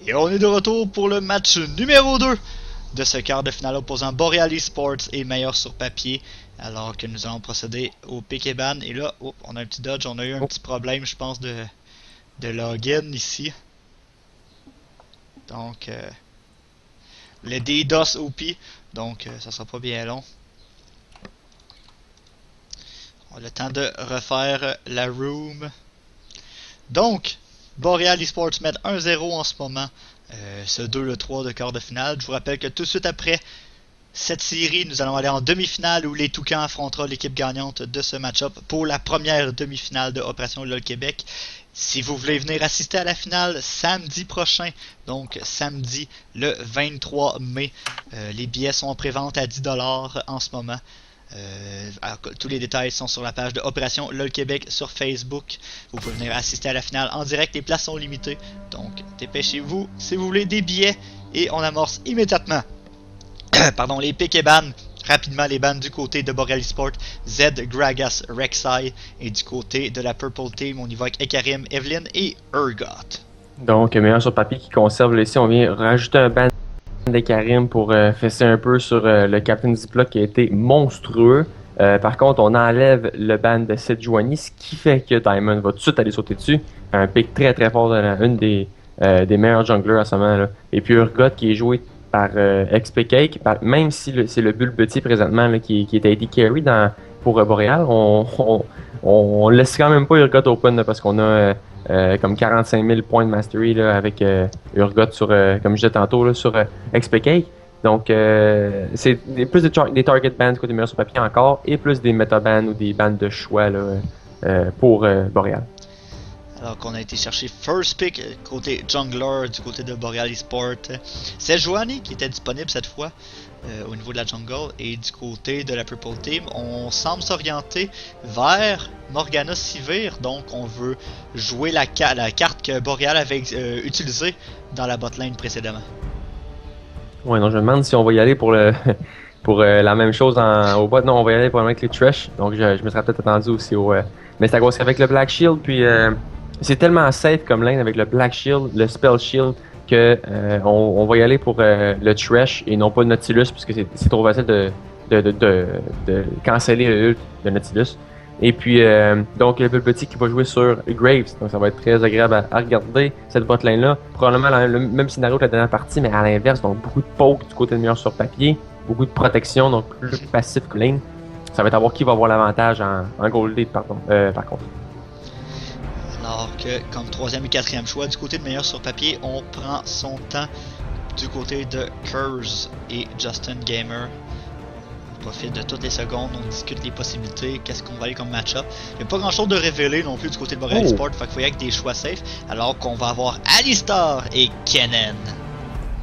Et on est de retour pour le match numéro 2 de ce quart de finale opposant Boreal Esports et Meilleur sur papier. Alors que nous allons procéder au pick et ban. Et là, on a un petit dodge, on a eu un petit problème, je pense, de login ici. Donc, le DDoS OP. Donc, ça sera pas bien long. On a le temps de refaire la room. Donc, Boreal Esports met 1-0 en ce moment. Ce 2-3 de quart de finale. Je vous rappelle que tout de suite après cette série, nous allons aller en demi-finale où les Toucans affrontera l'équipe gagnante de ce match-up pour la première demi-finale de Opération LOL Québec. Si vous voulez venir assister à la finale samedi prochain, donc samedi le 23 mai, les billets sont en pré-vente à 10$ en ce moment. Tous les détails sont sur la page de Opération LOL Québec sur Facebook. Vous pouvez venir assister à la finale en direct, les places sont limitées. Donc dépêchez-vous si vous voulez des billets et on amorce immédiatement pardon, les pick et ban. Rapidement les bans du côté de Boreal Esports, Z, Gragas, Rek'Sai, et du côté de la Purple Team, on y va avec Ekarim, Evelyn et Urgot. Donc, meilleur sur papier qui conserve ici, on vient rajouter un ban d'Ekarim pour fesser un peu sur le Captain Ziploc qui a été monstrueux. Par contre, on enlève le ban de Sejuani, ce qui fait que Diamond va tout de suite aller sauter dessus. Un pick très très fort de une des meilleurs junglers à ce moment-là. Et puis Urgot qui est joué par XP Cake, même si c'est le bulle petit présentement là, qui est AD Carry pour Boreal, on laisse quand même pas Urgot open là, parce qu'on a comme 45 000 points de mastery là, avec Urgot sur, comme je disais tantôt, là, sur XP Cake. Donc c'est plus des target bans côté meilleur sur papier encore et plus des meta bans ou des bans de choix là, pour Boreal. Alors qu'on a été chercher first pick côté jungler du côté de Boreal Esports. C'est Sejuani qui était disponible cette fois au niveau de la jungle. Et du côté de la Purple Team, on semble s'orienter vers Morgana Sivir. Donc on veut jouer la carte que Boreal avait utilisée dans la botlane précédemment. Ouais, non, je me demande si on va y aller pour la même chose au bot. Non, on va y aller pour avec les trash. Donc je me serais peut-être attendu aussi au... mais c'est à cause qu'avec le Black Shield, puis... c'est tellement safe comme lane avec le Black Shield, le Spell Shield, que on va y aller pour le Trash et non pas le Nautilus, puisque c'est trop facile de canceller le ult de Nautilus. Et puis, donc, le petit qui va jouer sur Graves, donc ça va être très agréable à regarder cette bot lane-là. Probablement le même scénario que la dernière partie, mais à l'inverse, donc beaucoup de poke du côté de meilleur sur papier, beaucoup de protection, donc plus passif que lane. Ça va être à voir qui va avoir l'avantage en gold lead, par contre. Alors que, comme troisième et quatrième choix, du côté de meilleur sur papier, on prend son temps du côté de Curse et Justin Gamer. On profite de toutes les secondes, on discute les possibilités, qu'est-ce qu'on va aller comme match-up. Il n'y a pas grand-chose de révélé non plus du côté de Boreal Esports, fait qu'il faut y aller avec des choix safe, alors qu'on va avoir Alistar et Kennen.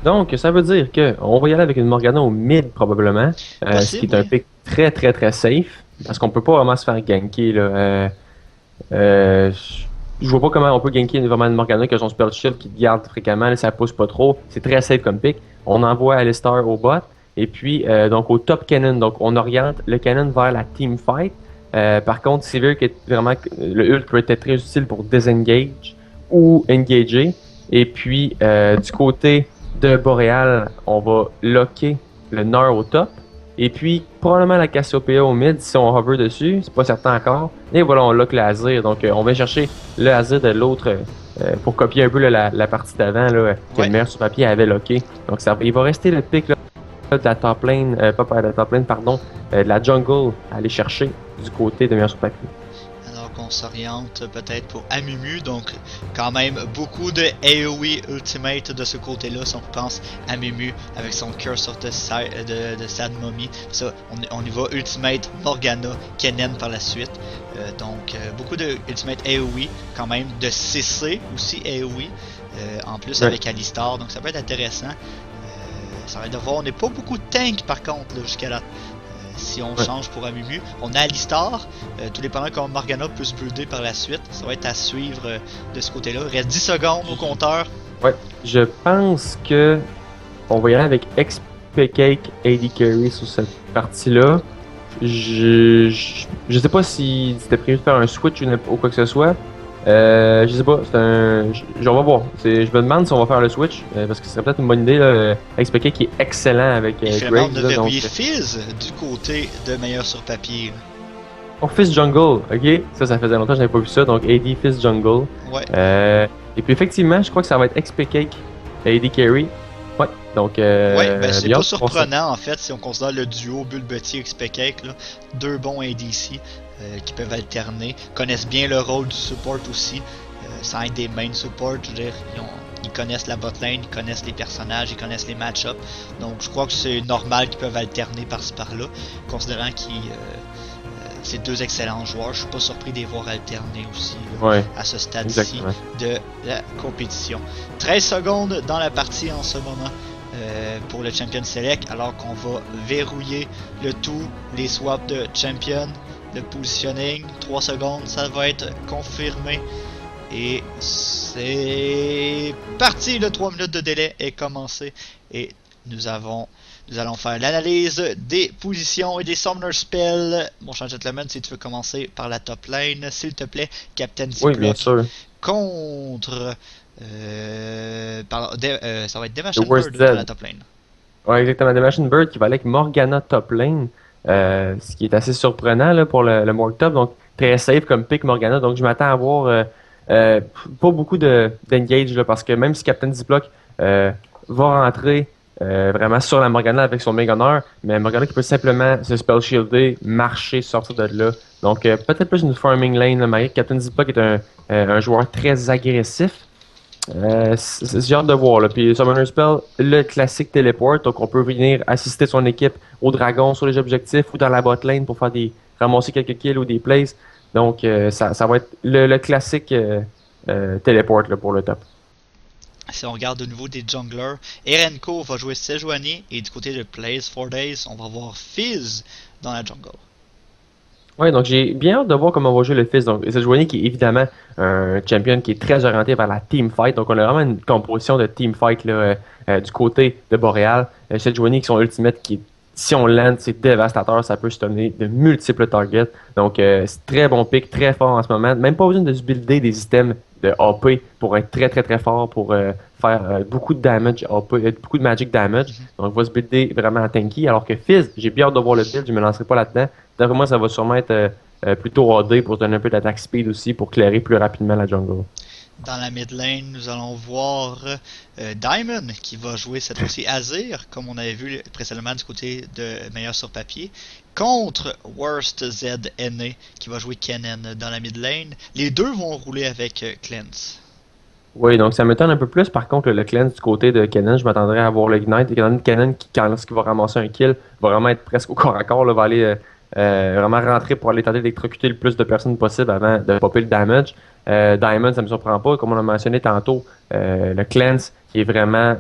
Donc, ça veut dire qu'on va y aller avec une Morgana au mid, probablement, ce qui est un pick très très très safe, parce qu'on peut pas vraiment se faire ganker, là. Je vois pas comment on peut ganker vraiment une Morgana qui a son spell shield qui te garde fréquemment, là, ça pousse pas trop. C'est très safe comme pick. On envoie Alistar au bot. Et puis, donc au top cannon, donc on oriente le cannon vers la team fight. Par contre, Sivir qui est vraiment... Le ult peut être très utile pour disengage ou engager. Et puis, du côté de Boreal, on va locker le Nord au top. Et puis, probablement la Cassiopeia au mid, si on hover dessus, c'est pas certain encore. Et voilà, on lock le Azir. Donc, on va chercher le Azir de l'autre pour copier un peu là, la partie d'avant que le meilleur sur papier avait locké. Donc, il va rester le pick là, de la top lane, pas de la top lane, pardon, de la jungle à aller chercher du côté de meilleur sur papier. Alors qu'on s'oriente peut-être pour Amumu, donc quand même beaucoup de AoE Ultimate de ce côté-là, si on pense Amumu avec son Curse of the Sad Mummy. Ça, on y va Ultimate Morgana, Kennen par la suite. Donc beaucoup de Ultimate AoE, quand même de CC aussi AoE, en plus avec Alistar, donc ça peut être intéressant. Ça va être de voir, on n'est pas beaucoup de tank par contre là, jusqu'à là. Si on change pour Amumu, on a Alistar, tout dépendant comment Morgana peut se builder par la suite, ça va être à suivre de ce côté-là. Il reste 10 secondes au compteur. Ouais, je pense que on va y aller avec XP Cake AD Carry sur cette partie-là. Je sais pas si c'était prévu de faire un switch ou quoi que ce soit. Je sais pas, on va voir. Je me demande si on va faire le switch, parce que ce serait peut-être une bonne idée, là. XPK qui est excellent avec Il fait Graves. de verrouiller Fizz du côté de meilleur sur papier. Oh, Fizz Jungle, ok. Ça faisait longtemps que je n'avais pas vu ça, donc AD Fizz Jungle. Ouais. Et puis effectivement, je crois que ça va être XPK AD Carry. Ouais, donc. Ouais, ben c'est pas surprenant en fait si on considère le duo Bulbetier XPK, là. Deux bons ADC qui peuvent alterner, connaissent bien le rôle du support aussi, sans être des main support, je veux dire, ils connaissent la botlane, ils connaissent les personnages, ils connaissent les match-ups, donc je crois que c'est normal qu'ils peuvent alterner par-ci par-là, considérant qu'ils c'est deux excellents joueurs, je suis pas surpris de les voir alterner aussi là, ouais, à ce stade-ci de la compétition. 13 secondes dans la partie en ce moment. Pour le Champion Select, alors qu'on va verrouiller le tout, les swaps de Champion, le positioning, 3 secondes, ça va être confirmé. Et c'est parti, le 3 minutes de délai est commencé. Et nous allons faire l'analyse des positions et des Summoner Spells. Mon cher gentleman, si tu veux commencer par la top lane, s'il te plaît, Captain Ziploc. Oui, bien sûr. Contre... ça va être Demation Bird dans la top lane. Ouais, exactement. Demation Bird qui va aller avec Morgana top lane. Ce qui est assez surprenant là, pour le Morg top. Donc, très safe comme pick Morgana. Donc, je m'attends à avoir pas beaucoup d'engage là, parce que même si Captain Ziploc va rentrer vraiment sur la Morgana avec son Mégoneur, mais Morgana qui peut simplement se spell shielder, marcher, sortir de là. Donc, peut-être plus une farming lane. Là, Captain Ziploc est un joueur très agressif. J'ai hâte de voir. Là. Puis Summoner Spell, le classique téléport, donc on peut venir assister son équipe au dragon sur les objectifs ou dans la bot lane pour faire ramasser quelques kills ou des plays. Donc ça va être le classique téléport là, pour le top. Si on regarde de nouveau des junglers, Erenko va jouer Sejuani et du côté de Plays 4 Days, on va voir Fizz dans la jungle. Ouais, donc j'ai bien hâte de voir comment on va jouer le Fizz. Donc, Sejuani qui est évidemment un champion qui est très orienté vers la teamfight. Donc, on a vraiment une composition de teamfight là, du côté de Boréal. Sejuani qui son ultimate qui, si on land, c'est dévastateur. Ça peut stunner de multiples targets. Donc, c'est très bon pick, très fort en ce moment. Même pas besoin de se builder des items de AP pour être très très très fort, pour faire beaucoup de damage, beaucoup de magic damage. Donc, on va se builder vraiment en tanky. Alors que Fizz, j'ai bien hâte de voir le build. Je me lancerai pas là-dedans. D'après moi, ça va sûrement être plutôt AD pour se donner un peu d'attaque speed aussi, pour clairer plus rapidement la jungle. Dans la mid lane, nous allons voir Diamond qui va jouer cette fois-ci Azir, comme on avait vu précédemment du côté de meilleur sur papier, contre Worst ZNA qui va jouer Kennen dans la mid lane. Les deux vont rouler avec Cleanse. Oui, donc ça m'étonne un peu plus. Par contre, le cleanse du côté de Kennen, je m'attendrais à voir le Ignite. Kennen qui, lorsqu'il va ramasser un kill, va vraiment être presque au corps à corps, là, va aller vraiment rentrer pour aller tenter d'électrocuter le plus de personnes possible avant de popper le damage. Diamond, ça me surprend pas. Comme on a mentionné tantôt, le cleanse qui est vraiment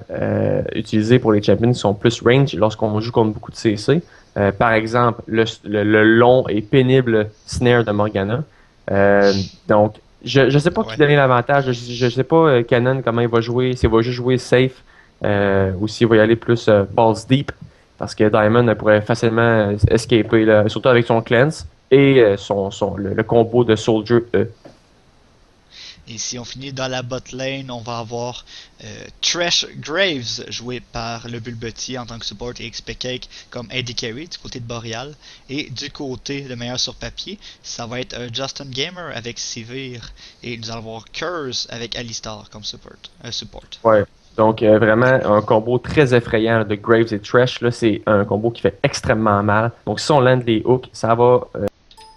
utilisé pour les champions qui sont plus range lorsqu'on joue contre beaucoup de CC. Par exemple, le long et pénible snare de Morgana. Donc, je sais pas qui donner l'avantage. Je sais pas Canon comment il va jouer. S'il va juste jouer safe ou s'il va y aller plus balls deep. Parce que Diamond pourrait facilement escaper, là, surtout avec son cleanse et le combo de Soldier E. Et si on finit dans la bot lane, on va avoir Thresh Graves joué par le Bulbetier en tant que support et XP comme AD Carry du côté de Boreal. Et du côté de meilleur sur papier, ça va être Justin Gamer avec Sivir. Et nous allons avoir Curse avec Alistar comme support. Ouais. Donc vraiment un combo très effrayant de Graves et Thresh. Là, c'est un combo qui fait extrêmement mal. Donc si on land les hooks, ça va.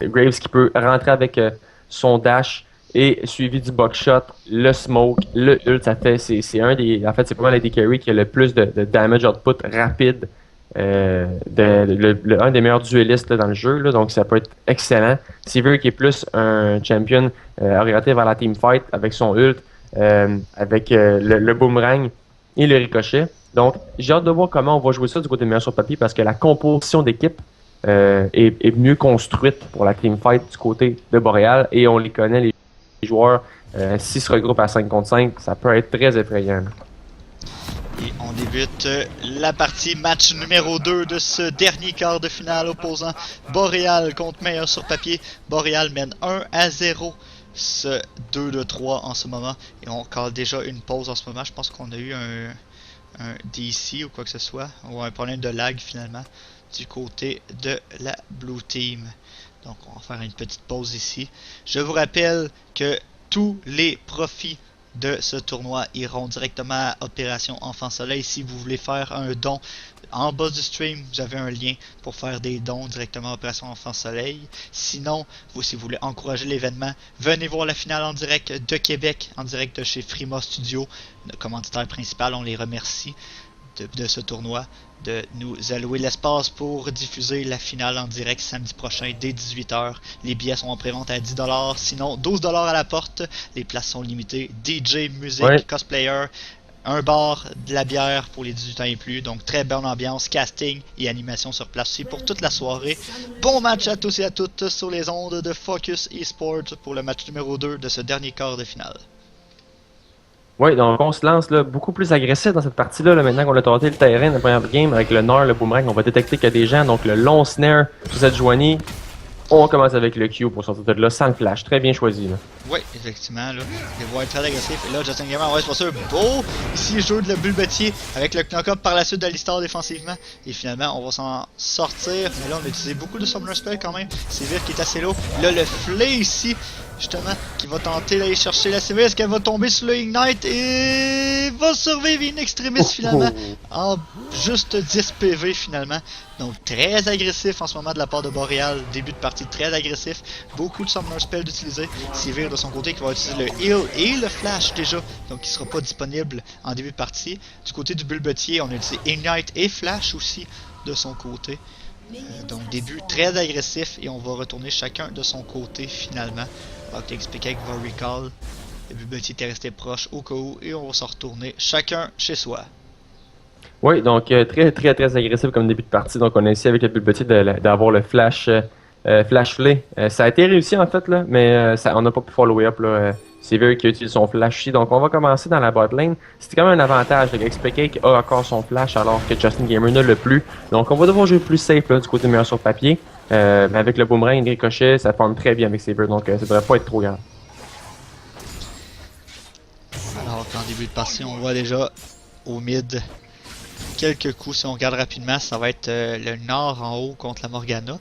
Graves qui peut rentrer avec son dash et suivi du buckshot, le smoke, le ult, ça fait c'est un des. En fait, c'est pas mal l'AD Carry qui a le plus de damage output rapide. Un des meilleurs duellistes là, dans le jeu, là, donc ça peut être excellent. Sivir qui est plus un champion orienté vers la teamfight avec son ult. Avec le boomerang et le ricochet. Donc, j'ai hâte de voir comment on va jouer ça du côté de meilleur sur papier parce que la composition d'équipe est mieux construite pour la teamfight du côté de Boréal et on les connaît, les joueurs. S'ils se regroupent à 5 contre 5, ça peut être très effrayant. Et on débute la partie match numéro 2 de ce dernier quart de finale opposant Boréal contre meilleur sur papier. Boréal mène 1-0. ce 2-3 en ce moment. Et on cale déjà une pause en ce moment. Je pense qu'on a eu un DC ou quoi que ce soit, ou un problème de lag finalement du côté de la Blue Team. Donc on va faire une petite pause ici. Je vous rappelle que tous les profits de ce tournoi iront directement à Opération Enfant Soleil. Si vous voulez faire un don, en bas du stream, vous avez un lien pour faire des dons directement à Opération Enfant Soleil. Sinon, si vous voulez encourager l'événement, venez voir la finale en direct de Québec, en direct de chez Frima Studio, le commanditaire principal. On les remercie de ce tournoi, de nous allouer l'espace pour diffuser la finale en direct samedi prochain dès 18h. Les billets sont en prévente à 10$, sinon 12$ à la porte. Les places sont limitées. DJ, musique, cosplayer, un bar, de la bière pour les 18 ans et plus. Donc très bonne ambiance, casting et animation sur place aussi pour toute la soirée. Bon match à tous et à toutes sur les ondes de Focus Esports pour le match numéro 2 de ce dernier quart de finale. Oui, donc on se lance là, beaucoup plus agressif dans cette partie-là. Là, maintenant qu'on a tenté le terrain dans la première game avec le Nord, le Boomerang, on va détecter qu'il y a des gens. Donc le long snare sur cette Joanie. On commence avec le Q pour sortir de là sans le flash. Très bien choisi. Là. Oui, effectivement. Là, il va être très agressif. Et là, Justin Gamer, ouais, c'est pas sûr. Beau! Ici, il joue de le Bulbetier avec le knock-up par la suite d'Alistar défensivement. Et finalement, on va s'en sortir. Mais là, on a utilisé beaucoup de Summoner Spell quand même. Sévir qui est assez low. Là, le Flay ici, justement, qui va tenter d'aller chercher la Sévir. Est-ce qu'elle va tomber sur le Ignite et va survivre in extremis finalement en juste 10 PV finalement. Donc très agressif en ce moment de la part de Boreal. Début de partie très agressif. Beaucoup de Summoner Spell d'utiliser. Sévir de son côté qui va utiliser le heal et le flash déjà. Donc qui sera pas disponible en début de partie. Du côté du Bulbetier, on a utilisé Ignite et flash aussi de son côté. Donc début très agressif et on va retourner chacun de son côté finalement. Alors que XPK va recall. Le Bulbetier était resté proche au cas où et on va se retourner chacun chez soi. Oui, donc très agressif comme début de partie. Donc on a essayé avec le Bulbetier d'avoir le flash flay. Ça a été réussi en fait là, mais on n'a pas pu follow up là. Sévir qui utilise son flash ici. Donc on va commencer dans la bot lane. C'était quand même un avantage. XPK a encore son flash alors que Justin Gamer ne l'a plus. Donc on va devoir jouer plus safe là, du côté meilleur sur papier. Mais avec le boomerang et ricochet, ça forme très bien avec Sévir. Donc ça devrait pas être trop grave. Alors qu'en début de partie, on voit déjà au mid quelques coups. Si on regarde rapidement, ça va être le Nord en haut contre la Morgana.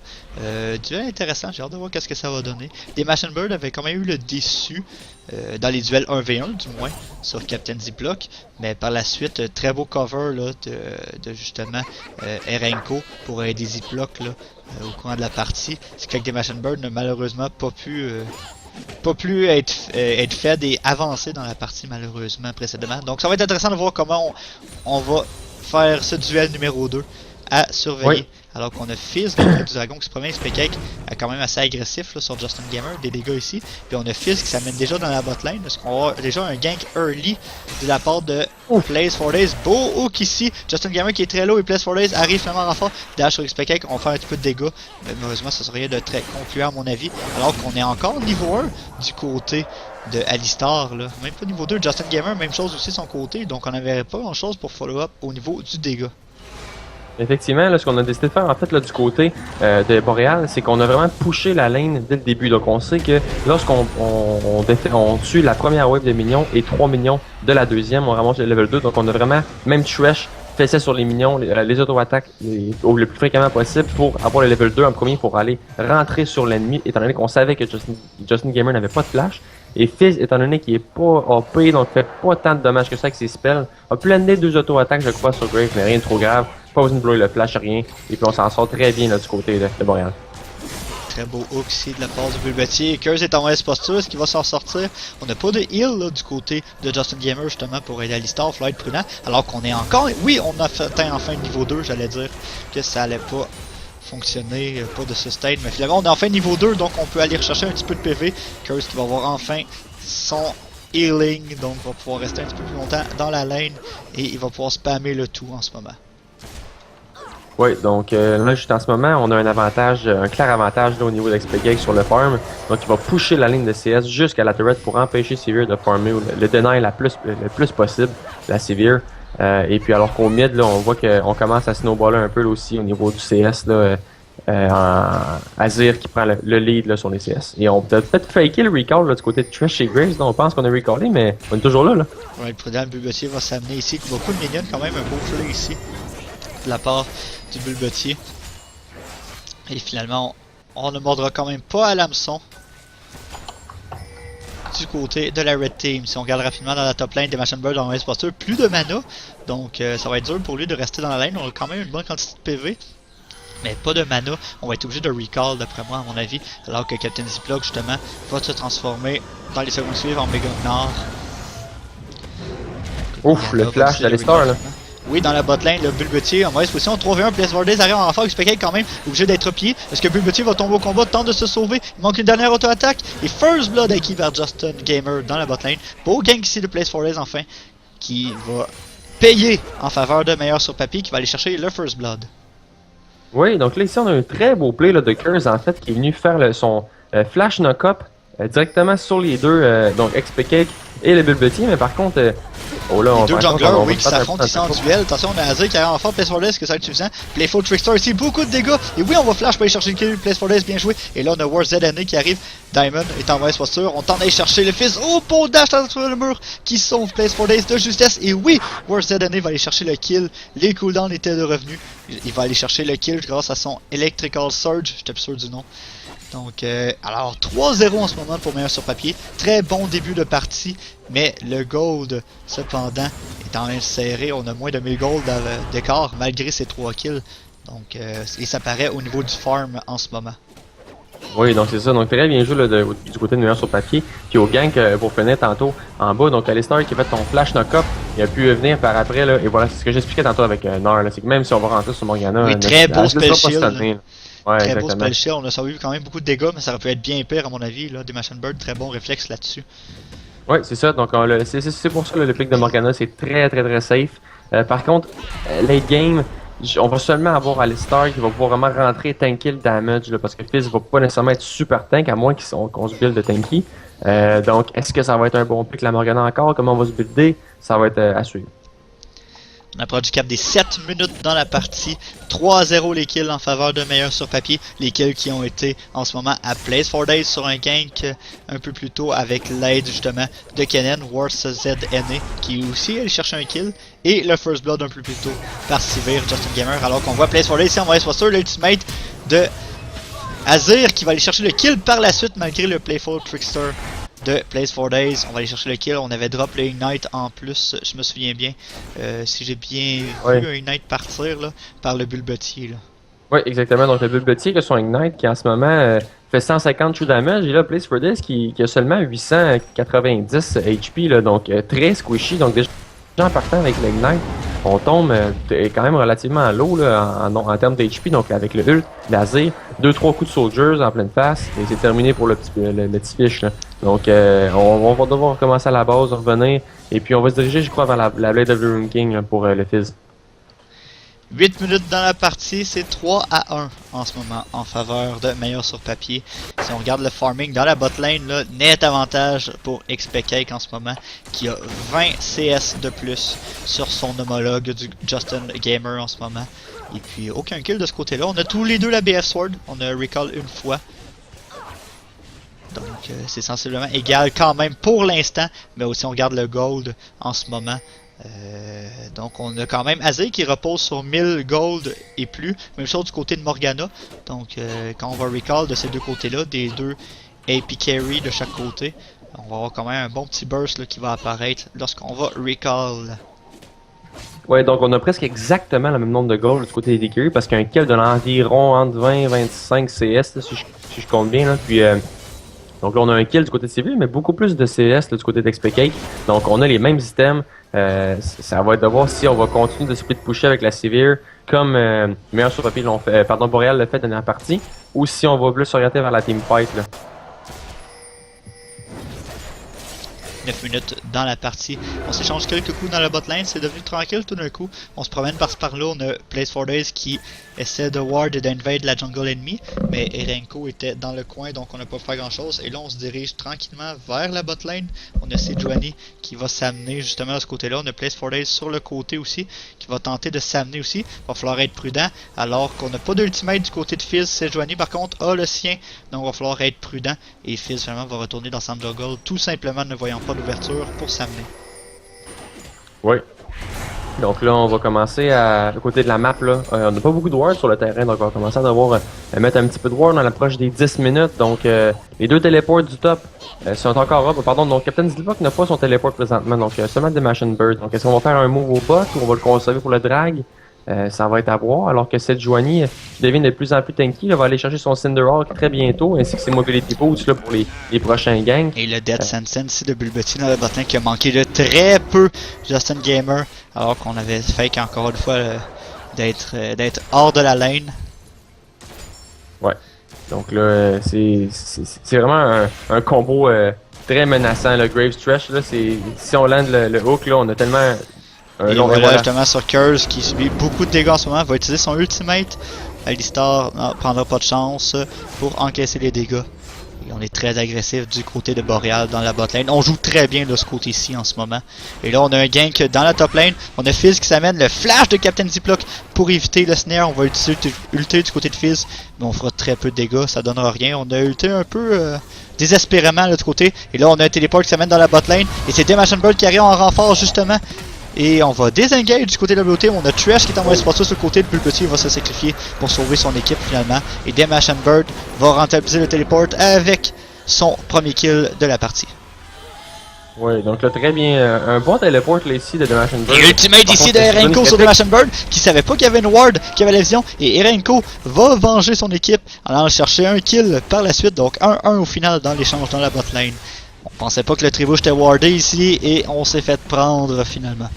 Duel intéressant, j'ai hâte de voir qu'est-ce que ça va donner. Les Machine Bird avaient quand même eu le déçu dans les duels 1v1 du moins sur Captain Ziploc, mais par la suite, très beau cover là, de justement Erenko pour aider Ziploc là, au courant de la partie. C'est que des Machine Bird n'a malheureusement pas pu être fait et avancer dans la partie malheureusement précédemment. Donc ça va être intéressant de voir comment on va faire ce duel numéro 2 à surveiller. Oui. Alors qu'on a Fizz du Dragon qui se promène, XPK quand même assez agressif là, sur Justin Gamer, des dégâts ici. Puis on a Fizz qui s'amène déjà dans la botlane parce qu'on a déjà un gank early de la part de Place 4 Days. Beau hook ici, Justin Gamer qui est très low et Place 4 Days arrive finalement renfort. Dash sur XPK, on va faire un petit peu de dégâts. Mais malheureusement, ça serait rien de très concluant à mon avis. Alors qu'on est encore niveau 1 du côté de Alistar, là. Même pas niveau 2, Justin Gamer, même chose aussi de son côté. Donc on n'avait pas grand chose pour follow up au niveau du dégât. Effectivement, là, ce qu'on a décidé de faire en fait là, du côté de Boreal, c'est qu'on a vraiment pushé la lane dès le début. Donc on sait que lorsqu'on tue la première wave de minions et 3 minions de la deuxième, on ramasse le level 2. Donc on a vraiment même trash fait sur les minions, les auto-attaques le plus fréquemment possible pour avoir le level 2 en premier pour aller rentrer sur l'ennemi, étant donné qu'on savait que Justin Gamer n'avait pas de flash. Et Fizz, étant donné qu'il est pas OP, donc fait pas tant de dommages que ça avec ses spells, a plané 2 auto-attaques, je crois, sur Grave, mais rien de trop grave. Pas besoin de blow le flash, rien. Et puis on s'en sort très bien là, du côté de Boreal. Très beau hook ici de la part du Bulbetier. Curse est en mauvaise posture, est-ce qu'il va s'en sortir? On n'a pas de heal là, du côté de Justin Gamer justement pour aider Alistar, faut être prudent. Alors qu'on est encore... Oui, on a atteint enfin le niveau 2, j'allais dire que ça allait pas fonctionner, pas de sustain. Mais finalement, on est enfin niveau 2, donc on peut aller rechercher un petit peu de PV. Curse qui va avoir enfin son healing, donc va pouvoir rester un petit peu plus longtemps dans la lane et il va pouvoir spammer le tout en ce moment. Oui, donc là, juste en ce moment, on a un avantage, un clair avantage là, au niveau d'XPK sur le farm. Donc, il va pusher la ligne de CS jusqu'à la turret pour empêcher Sévir de farmer ou le deny le plus possible, la Sévir. Et puis, alors qu'au mid, là, on voit qu'on commence à snowballer un peu là, aussi au niveau du CS. Là, Azir qui prend le lead là, sur les CS. Et on peut peut-être faker le recall là, du côté de Trash et Graves. On pense qu'on a recallé, mais on est toujours là. Ouais, le prudent Bulbetier va s'amener ici. Beaucoup de minions quand même, un beau play ici de la part du Bulbetier. Et finalement, on ne mordra quand même pas à l'hameçon du côté de la Red Team. Si on regarde rapidement dans la top lane des Machine Bird en West Poster, plus de mana. Donc ça va être dur pour lui de rester dans la lane. On a quand même une bonne quantité de PV. Mais pas de mana, on va être obligé de recall d'après moi à mon avis, alors que Captain Ziploc justement va se transformer dans les secondes suivantes en Mega Nord. Ouf, le flash d'Alistar là. Oui, dans la bot lane, le Bulbetier en mauvaise position, 3v1, Place Vordays arrive en renfort, XPK quand même obligé d'être pied. Est-ce que Bulbetier va tomber au combat, tente de se sauver, il manque une dernière auto-attaque, et First Blood acquis vers Justin Gamer dans la bot lane. Beau gank ici de Place Vordays enfin, qui va payer en faveur de Meilleur sur papier, qui va aller chercher le First Blood. Oui, donc là ici on a un très beau play là, de Curse en fait qui est venu faire son flash knock-up directement sur les deux, donc XP et le Bulbetier, mais par contre, oh là, les on deux va junglers, oui, qui s'affrontent ici en duel. Attention, on a Azir qui arrive en fort, Place Vordays, que ça va être suffisant. Playful Trickster ici, beaucoup de dégâts. Et oui, on va flash pour aller chercher le kill. Place Vordays, bien joué. Et là, on a War ZNA qui arrive. Diamond est en mauvaise posture. On tente d'aller chercher le fils. Oh, beau dash sur le mur qui sauve Place Vordays de justesse. Et oui, War ZNA va aller chercher le kill. Les cooldowns étaient de revenus. Il va aller chercher le kill grâce à son Electrical Surge. J'étais plus sûr du nom. Donc, alors 3-0 en ce moment pour Meilleur sur papier. Très bon début de partie, mais le gold, cependant, est en même serré. On a moins de 1000 gold d'écart malgré ses 3 kills. Donc, et ça paraît au niveau du farm en ce moment. Oui, donc c'est ça. Donc, très bien joué là, du côté de Meilleur sur papier. Puis au gank, pour finir tantôt en bas, donc Alistar qui a fait son flash knock-up, il a pu venir par après. Là, et voilà, c'est ce que j'expliquais tantôt avec Nar. C'est que même si on va rentrer sur Morgana, oui, très beau spell shield. Ouais, très exactement. beau spell shield, on a sauvé quand même beaucoup de dégâts, mais ça aurait pu être bien pire à mon avis. Là, des Machine Bird, très bon réflexe là-dessus. Oui, c'est ça. Donc c'est pour ça le pick de Morgana, c'est très safe. Par contre, late game, on va seulement avoir Alistar qui va pouvoir vraiment rentrer tanker le damage, là, parce que Fizz va pas nécessairement être super tank, à moins qu'on se build de tanky. Donc, est-ce que ça va être un bon pick la Morgana encore? Comment on va se builder? Ça va être à suivre. On approche du cap des 7 minutes dans la partie. 3-0 les kills en faveur de Meilleur sur papier. Les kills qui ont été en ce moment à Place Vordays sur un gank un peu plus tôt avec l'aide justement de Kennen, Worse ZNA qui aussi allé chercher un kill. Et le First Blood un peu plus tôt par Sivir, Justin Gamer. Alors qu'on voit Place Vordays ici en mauvaise posture, l'ultimate de Azir qui va aller chercher le kill par la suite malgré le Playful Trickster de Place Vordays. On va aller chercher le kill. On avait drop le Ignite en plus, je me souviens bien. Si j'ai bien vu un Ignite partir là, par le Bulbetier. Oui, exactement. Donc le Bulbetier qui a son Ignite qui en ce moment fait 150 true damage. Et là, Place Vordays qui a seulement 890 HP. Là, donc très squishy. Donc déjà en partant avec l'Ignite, on tombe quand même relativement low là, en termes d'HP. Donc avec le ult, l'Azir, 2-3 coups de soldiers en pleine face. Et c'est terminé pour le petit fish. Là. Donc on va devoir recommencer à la base, revenir. Et puis on va se diriger, je crois, vers la Blade of the Rune King là, pour le Fizz. 8 minutes dans la partie, c'est 3-1 en ce moment en faveur de Meilleur sur papier. Si on regarde le farming dans la bot lane, là, net avantage pour XPK en ce moment, qui a 20 CS de plus sur son homologue du Justin Gamer en ce moment. Et puis aucun kill de ce côté-là. On a tous les deux la BF Sword, on a recall une fois. Donc c'est sensiblement égal quand même pour l'instant, mais aussi on regarde le gold en ce moment. Donc on a quand même Azir qui repose sur 1000 gold et plus. Même chose du côté de Morgana. Donc quand on va recall de ces deux côtés-là, des deux AP carry de chaque côté, on va avoir quand même un bon petit burst là, qui va apparaître lorsqu'on va recall. Ouais, donc on a presque exactement le même nombre de gold du côté des carry parce qu'un kill donne environ entre 20 et 25 CS là, si je compte bien. Là. Puis donc là on a un kill du côté de Sivir, mais beaucoup plus de CS là, du côté d'XPK. Donc on a les mêmes items. Ça va être de voir si on va continuer de split pusher avec la Sivir comme Meilleur sur papier l'ont fait, Boreal l'a fait dans la partie, ou si on va plus s'orienter vers la team fight là. 9 minutes dans la partie. On s'échange quelques coups dans la botlane, c'est devenu tranquille tout d'un coup. On se promène par-ci par-là, on a Place 4 Days qui essaie de ward et d'invade la jungle ennemie, mais Erenko était dans le coin donc on n'a pas fait grand chose. Et là on se dirige tranquillement vers la botlane. On a Sejuani qui va s'amener justement à ce côté-là. On a Place 4 Days sur le côté aussi qui va tenter de s'amener aussi. Il va falloir être prudent alors qu'on n'a pas d'ultimate du côté de Fizz. Sejuani par contre a le sien, donc il va falloir être prudent. Et Fizz finalement va retourner dans sa jungle tout simplement ne voyant pas d'ouverture pour s'amener. Oui. Donc là, on va commencer à côté de la map. Là. On n'a pas beaucoup de ward sur le terrain, donc on va commencer à devoir mettre un petit peu de ward dans l'approche des 10 minutes. Donc les deux téléports du top sont encore up. Pardon, donc Captain Zilbok n'a pas son téléport présentement, donc seulement des Machine Bird. Donc est-ce qu'on va faire un move au bot ou on va le conserver pour le drag? Ça va être à voir, alors que Sejuani qui devient de plus en plus tanky, là, va aller chercher son Cinderhawk très bientôt, ainsi que ses Mobility Boots là, pour les prochains gangs. Et le Dead Sensen ici de Bulbeti dans le botlane qui a manqué de très peu Justin Gamer, alors qu'on avait fake encore une fois d'être hors de la lane. Ouais, donc là c'est vraiment un combo très menaçant, le Grave Trash, là, si on lande le hook, là, on a tellement... Et voilà justement sur Curse qui subit beaucoup de dégâts en ce moment, va utiliser son ultimate. Alistar ne prendra pas de chance pour encaisser les dégâts. Et on est très agressif du côté de Boreal dans la botlane. On joue très bien de ce côté-ci en ce moment. Et là on a un gank dans la top lane. On a Fizz qui s'amène le flash de Captain Ziploc pour éviter le snare. On va ulter du côté de Fizz, mais on fera très peu de dégâts, ça donnera rien. On a ulté un peu désespérément de l'autre côté. Et là on a un téléport qui s'amène dans la botlane. Et c'est Demation Bird qui arrive en renfort justement. Et on va désengage du côté de la WT. On a Trash qui est envoyé spotter sur le côté. Le Bulbeti va se sacrifier pour sauver son équipe finalement. Et Demation Bird va rentabiliser le téléport avec son premier kill de la partie. Oui, donc là très bien, un bon téléport là ici de Demation Bird. Et ultimate ici de Erenko sur Demation Bird qui savait pas qu'il y avait une ward, qui avait la vision. Et Erenko va venger son équipe en allant chercher un kill par la suite. Donc 1-1 au final dans l'échange dans la botlane. On pensait pas que le tribouche était wardé ici et on s'est fait prendre finalement.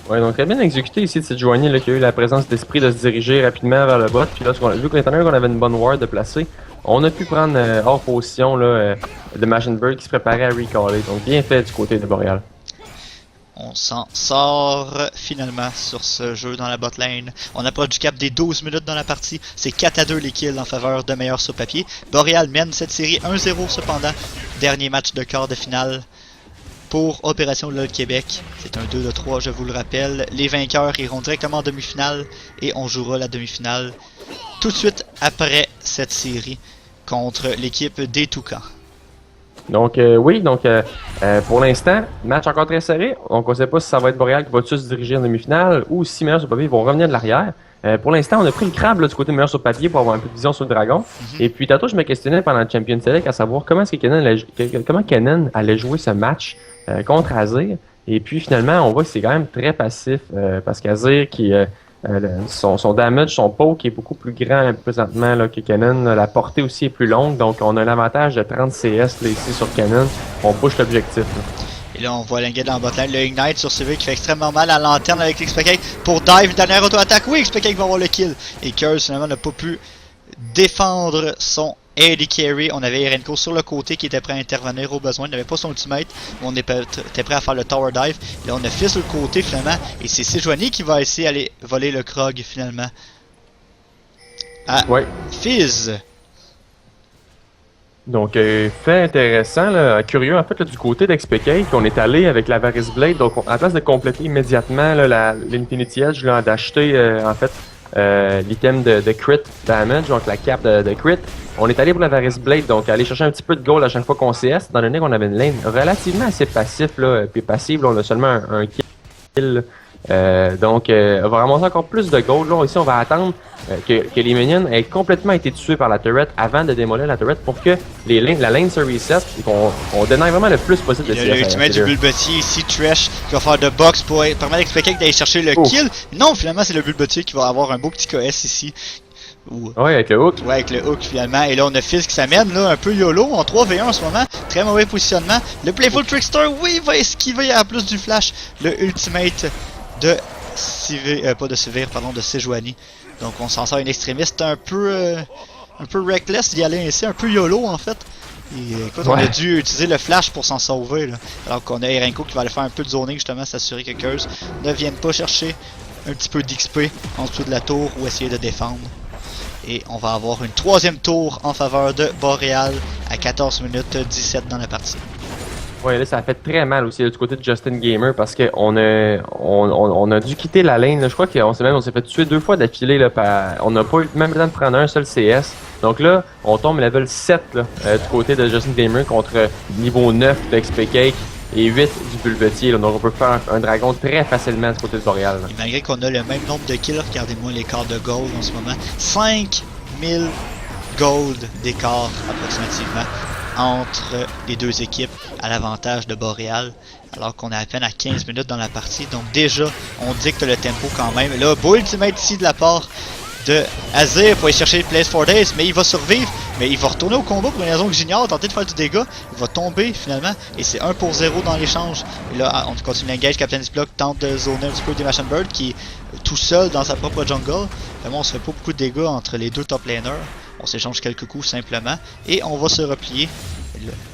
Ouais, donc très bien exécuté ici de Sejuani là qui a eu la présence d'esprit de se diriger rapidement vers le bot. Puis là, vu qu'on avait une bonne ward de placer, on a pu prendre hors position là, de Machine Bird qui se préparait à recaller. Donc bien fait du côté de Boreal. On s'en sort finalement sur ce jeu dans la botlane. On approche du cap des 12 minutes dans la partie. C'est 4-2 les kills en faveur de meilleur sur papier. Boreal mène cette série 1-0 cependant. Dernier match de quart de finale pour Opération LOL Québec. C'est un 2-3, je vous le rappelle. Les vainqueurs iront directement en demi-finale et on jouera la demi-finale tout de suite après cette série contre l'équipe des Toucans. Donc oui, donc pour l'instant, match encore très serré. Donc on ne sait pas si ça va être Boreal qui va se diriger en demi-finale ou si meilleur sur papier vont revenir de l'arrière. Pour l'instant, on a pris le crabe là, du côté meilleur sur papier pour avoir un peu de vision sur le dragon. Et puis tantôt, je me questionnais pendant le Champion Select à savoir comment Kennen allait jouer ce match contre Azir. Et puis finalement, on voit que c'est quand même très passif parce qu'Azir qui son damage, son poke est beaucoup plus grand présentement là, que Kennen. La portée aussi est plus longue, donc on a un avantage de 30 CS là, ici sur Kennen. On push l'objectif. Et là on voit l'Inget dans la botlane, le Ignite sur CV qui fait extrêmement mal à la lanterne avec XPK pour dive, dernière auto-attaque. Oui, XPK va avoir le kill. Et Curse finalement n'a pas pu défendre son AD Carry. On avait Erenko sur le côté qui était prêt à intervenir au besoin. Il n'avait pas son ultimate, mais on était prêt à faire le tower dive. Et là on a Fizz sur le côté finalement. Et c'est Sejuani qui va essayer d'aller voler le Krog finalement. Ah, ouais. Fizz. Donc, fait intéressant, là, curieux en fait là, du côté d'XPK qu'on est allé avec la Varys Blade. Donc, à la place de compléter immédiatement l'Infinity Edge, d'acheter en fait l'item de crit damage, donc la cape de crit, on est allé pour la Varys Blade, donc aller chercher un petit peu de gold à chaque fois qu'on CS, étant donné qu'on avait une lane relativement assez passif, là, puis passive, là, on a seulement un kill. Donc, on va ramasser encore plus de gold. Là, ici, on va attendre que les minions aient complètement été tués par la turret avant de démolir la turret pour que la lane se reset et qu'on dénaille vraiment le plus possible de CS. Il y a l'ultimate du Bulbeti ici, Trash, qui va faire de box pour permettre à XPK d'aller chercher le kill. Non, finalement, c'est le Bulbeti qui va avoir un beau petit KS ici. Ouais, avec le hook. Ouais, avec le hook finalement. Et là, on a Fizz qui s'amène là, un peu YOLO en 3v1 en ce moment. Très mauvais positionnement. Le Playful Trickster, oui, va esquiver à plus du flash. Le ultimate de de Sejuani. Donc on s'en sort une extrémiste un peu reckless d'y aller ainsi, un peu YOLO en fait. Et, écoute, on a dû utiliser le flash pour s'en sauver, là. Alors qu'on a Erenko qui va aller faire un peu de zoning, justement, s'assurer que Curse ne vienne pas chercher un petit peu d'XP en dessous de la tour ou essayer de défendre. Et on va avoir une troisième tour en faveur de Boreal à 14 minutes 17 dans la partie. Ouais, là, ça a fait très mal aussi là, du côté de Justin Gamer parce qu'on a dû quitter la lane. Là. Je crois qu'on s'est fait tuer 2 fois d'affilée. On n'a pas eu même le temps de prendre un seul CS. Donc là, on tombe level 7 là, du côté de Justin Gamer contre niveau 9 de XP Cake et 8 du Bulbetier. Là. Donc on peut faire un dragon très facilement du côté de Boreal. Et malgré qu'on a le même nombre de kills, regardez-moi l'écart de gold en ce moment. 5000 gold d'écart approximativement entre les deux équipes à l'avantage de Boreal, alors qu'on est à peine à 15 minutes dans la partie. Donc déjà, on dicte le tempo quand même. Là, beau ultimate ici de la part de Azir pour aller chercher Place for Days, mais il va survivre, mais il va retourner au combat pour une raison que j'ignore, tenter de faire du dégât, il va tomber finalement, et c'est 1 pour 0 dans l'échange. Et là, on continue l'engage, Captain Block tente de zoner un petit peu des Machine Bird qui est tout seul dans sa propre jungle. Vraiment, on se fait pas beaucoup de dégâts entre les deux top laners. On s'échange quelques coups simplement et on va se replier.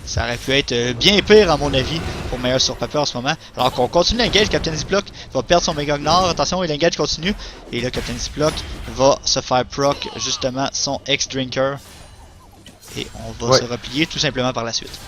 Ça aurait pu être bien pire à mon avis pour meilleur sur papier en ce moment. Alors qu'on continue l'engage, Captain Ziploc va perdre son Mega Gnar. Attention, l'engage continue. Et là, Captain Ziploc va se faire proc justement son X-Drinker. Et on va se replier tout simplement par la suite.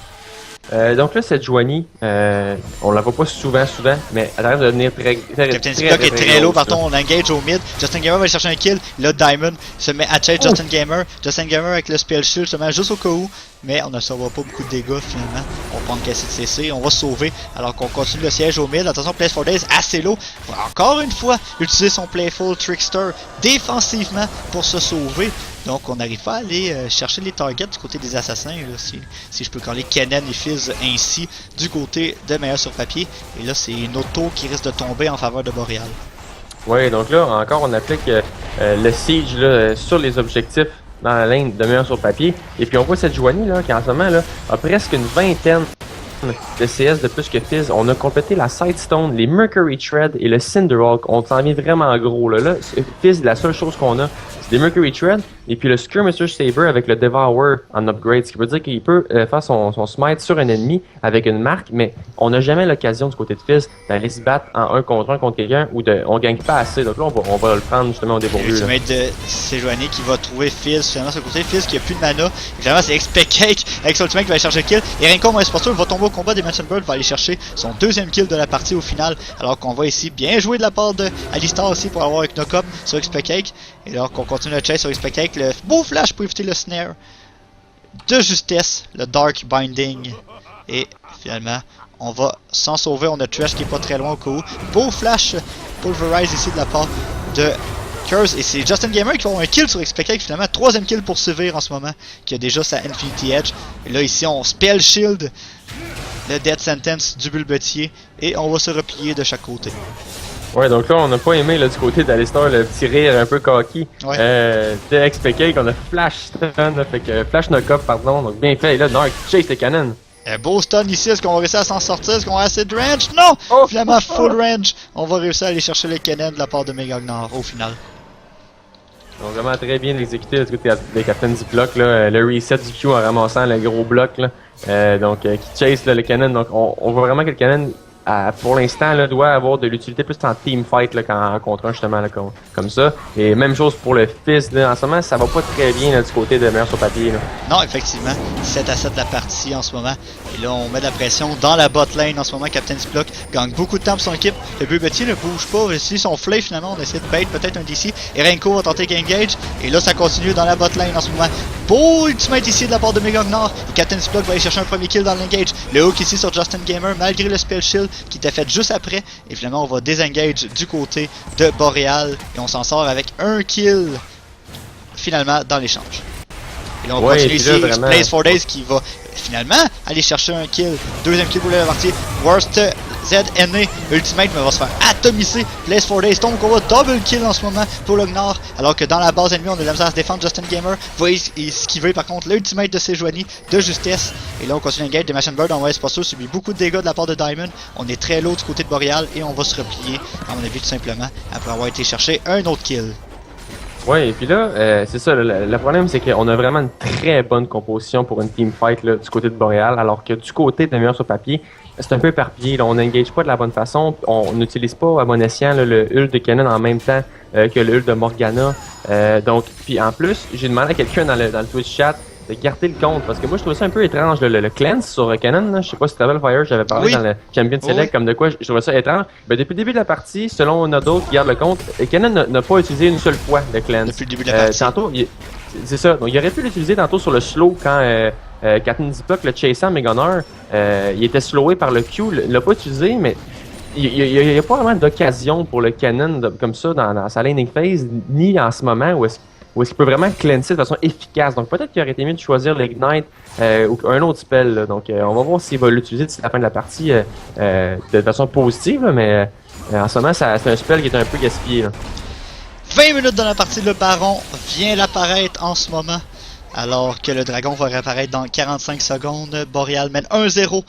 Donc là, cette Joanie, on la voit pas souvent, mais elle arrive de devenir très Captain Ziploc est très low, partons, on engage au mid. Justin Gamer va aller chercher un kill. Là, Diamond se met à chase Justin Gamer. Justin Gamer avec le spell shield se met juste au cas où. Mais on ne se voit pas beaucoup de dégâts finalement. On prend une cassette de CC, on va se sauver alors qu'on continue le siège au mid. Attention, Place for Days assez low. Va encore une fois utiliser son Playful Trickster défensivement pour se sauver. Donc on n'arrive pas à aller chercher les targets du côté des assassins, là, si je peux parler Kennen et Fizz ainsi du côté de meilleur sur papier. Et là c'est une auto qui risque de tomber en faveur de Boreal. Ouais, donc là encore on applique le siege là, sur les objectifs dans la ligne de meilleur sur papier. Et puis on voit cette Joanie là qui en ce moment là a presque une vingtaine de CS de plus que Fizz. On a complété la Sidestone, les Mercury Tread et le Cinderhawk. On s'en vient vraiment gros là. Fizz, la seule chose qu'on a, c'est des Mercury Tread et puis le Skirmisher Saber avec le Devour en upgrade. Ce qui veut dire qu'il peut faire son smite sur un ennemi avec une marque, mais on n'a jamais l'occasion du côté de Fizz d'aller se battre en 1 contre 1 contre quelqu'un ou on gagne pas assez. Donc là, on va le prendre justement au dépourvu. Le teammate de Sejuani qui va trouver Fizz finalement sur le côté. Fizz qui a plus de mana. Évidemment, c'est XP Cake avec son ultimate qui va aller chercher le kill. Et Renko, mon sponsor, va tomber au combat des Mansion Bird, va aller chercher son deuxième kill de la partie au final. Alors qu'on voit ici bien joué de la part de Alistar aussi pour avoir un knock-up sur XP Cake. Et alors qu'on continue le chase sur XP Cake, le beau flash pour éviter le snare de justesse, le Dark Binding. Et finalement, on va s'en sauver. On a Trash qui est pas très loin au cas où. Beau flash pulverize ici de la part de Curse. Et c'est Justin Gamer qui va avoir un kill sur XP Cake finalement. 3ème kill pour Severe en ce moment, qui a déjà sa Infinity Edge. Et là ici on Spell Shield le Death Sentence du Bulbetier. Et on va se replier de chaque côté. Ouais, donc là, on n'a pas aimé là, du côté d'Alistar le petit rire un peu cocky de XP Cake. On a flash stun, fait que flash knock-up, pardon, donc bien fait. Et là, Dark chase les canons. Un beau stun ici, est-ce qu'on va réussir à s'en sortir? Est-ce qu'on a assez de range? Non! Finalement, full range. On va réussir à aller chercher les canons de la part de Mega Gnar au final. Donc vraiment très bien exécuté du côté des Captain Ziploc, là, le reset du Q en ramassant le gros bloc, là, donc qui chase là, le canon. Donc on voit vraiment que le canon pour l'instant, là, doit avoir de l'utilité plus en team fight là, qu'en contre un justement là, comme ça. Et même chose pour le Fizz, là, en ce moment, ça va pas très bien là, du côté de meilleur sur papier. Là. Non, effectivement, 7 à 7 la partie en ce moment. Et là, on met de la pression dans la bot lane en ce moment. Captain Ziploc gagne beaucoup de temps pour son équipe. Le Bulbetier ne bouge pas. Ici, son flay finalement, on essaie de bait peut-être un DC. Et Renko va tenter d'engage. Et là, ça continue dans la bot lane en ce moment. Beau ultimate ici de la part de Mega Gnar. Et Captain Ziploc va aller chercher un premier kill dans l'engage. Le hook ici sur Justin Gamer, malgré le spell shield qui était fait juste après. Et finalement, on va désengage du côté de Boreal. Et on s'en sort avec un kill finalement dans l'échange. Et là, on continue ici. Vraiment... Place for Days qui va finalement aller chercher un kill. Deuxième kill pour la partie. Worst ZNA Ultimate, mais va se faire atomiser. Place for Days tombe, on va double kill en ce moment pour le Gnar. Alors que dans la base ennemie, on a de la misère à se défendre. Justin Gamer va esquiver par contre l'ultimate de Sejuani de justesse. Et là, on continue l'engage de Machine Bird. On va être pas sûr, subit beaucoup de dégâts de la part de Diamond. On est très low du côté de Boreal et on va se replier, à mon avis, tout simplement, après avoir été chercher un autre kill. Ouais, et puis là, c'est ça, le problème c'est qu'on a vraiment une très bonne composition pour une team fight là, du côté de Boréal, alors que du côté de meilleur sur papier, c'est un peu éparpillé, là, on n'engage pas de la bonne façon, on n'utilise pas à bon escient là, le ult de Cannon en même temps que le ult de Morgana. Donc, puis en plus, j'ai demandé à quelqu'un dans le Twitch chat de garder le compte, parce que moi je trouvais ça un peu étrange, le cleanse sur Canon, là, je sais pas si Travel Fire, j'avais parlé dans le Champion Select, comme de quoi je trouvais ça étrange. Ben, depuis le début de la partie, selon Nodo qui garde le compte, Canon n'a pas utilisé une seule fois le cleanse. Depuis le début de la partie. Tantôt, c'est ça, donc il aurait pu l'utiliser tantôt sur le slow quand Captain Ziploc le chassant Meganar, il était slowé par le Q, il l'a pas utilisé, mais il n'y a pas vraiment d'occasion pour le Canon comme ça dans sa laning phase, ni en ce moment où est-ce qu'il peut vraiment cleanser de façon efficace. Donc peut-être qu'il aurait été mieux de choisir l'Ignite ou un autre spell. Là. Donc on va voir s'il va l'utiliser d'ici la fin de la partie de façon positive, là, mais en ce moment c'est un spell qui est un peu gaspillé. Là. 20 minutes dans la partie, le Baron vient d'apparaître en ce moment. Alors que le Dragon va réapparaître dans 45 secondes. Boréal mène 1-0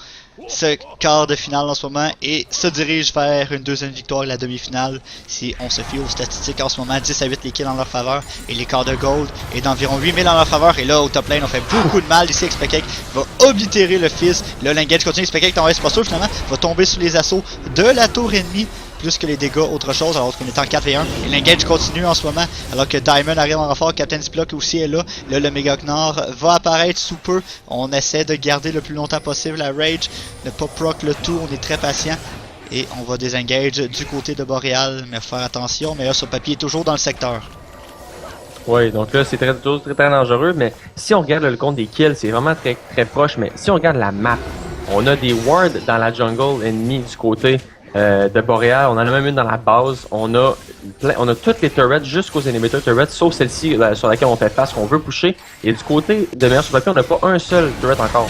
ce quart de finale en ce moment et se dirige vers une deuxième victoire et la demi-finale. Si on se fie aux statistiques en ce moment, 10 à 8 les kills en leur faveur et l'écart de gold est d'environ 8000 en leur faveur. Et là au top lane on fait beaucoup de mal. Ici Xpekek va oblitérer le fils. Là l'engage continue, Xpekek en reste pas sûr finalement, va tomber sous les assauts de la tour ennemie. Plus que les dégâts, autre chose, alors qu'on est en 4v1. Et l'engage continue en ce moment, alors que Diamond arrive en renfort, Captain Ziploc aussi est là. Là, le Mega Gnar va apparaître sous peu. On essaie de garder le plus longtemps possible la Rage, ne pas proc le tout, on est très patient. Et on va désengage du côté de Boréal, mais faut faire attention, mais là, sur papier, est toujours dans le secteur. Oui, donc là, c'est très dangereux, mais si on regarde le compte des kills, c'est vraiment très, très proche, mais si on regarde la map, on a des wards dans la jungle ennemie du côté de Boréal, on en a même une dans la base, on a toutes les turrets jusqu'aux inhibitor turrets, sauf celle-ci sur laquelle on fait face, qu'on veut pusher, et du côté de meilleur sur papier, on n'a pas un seul turret encore.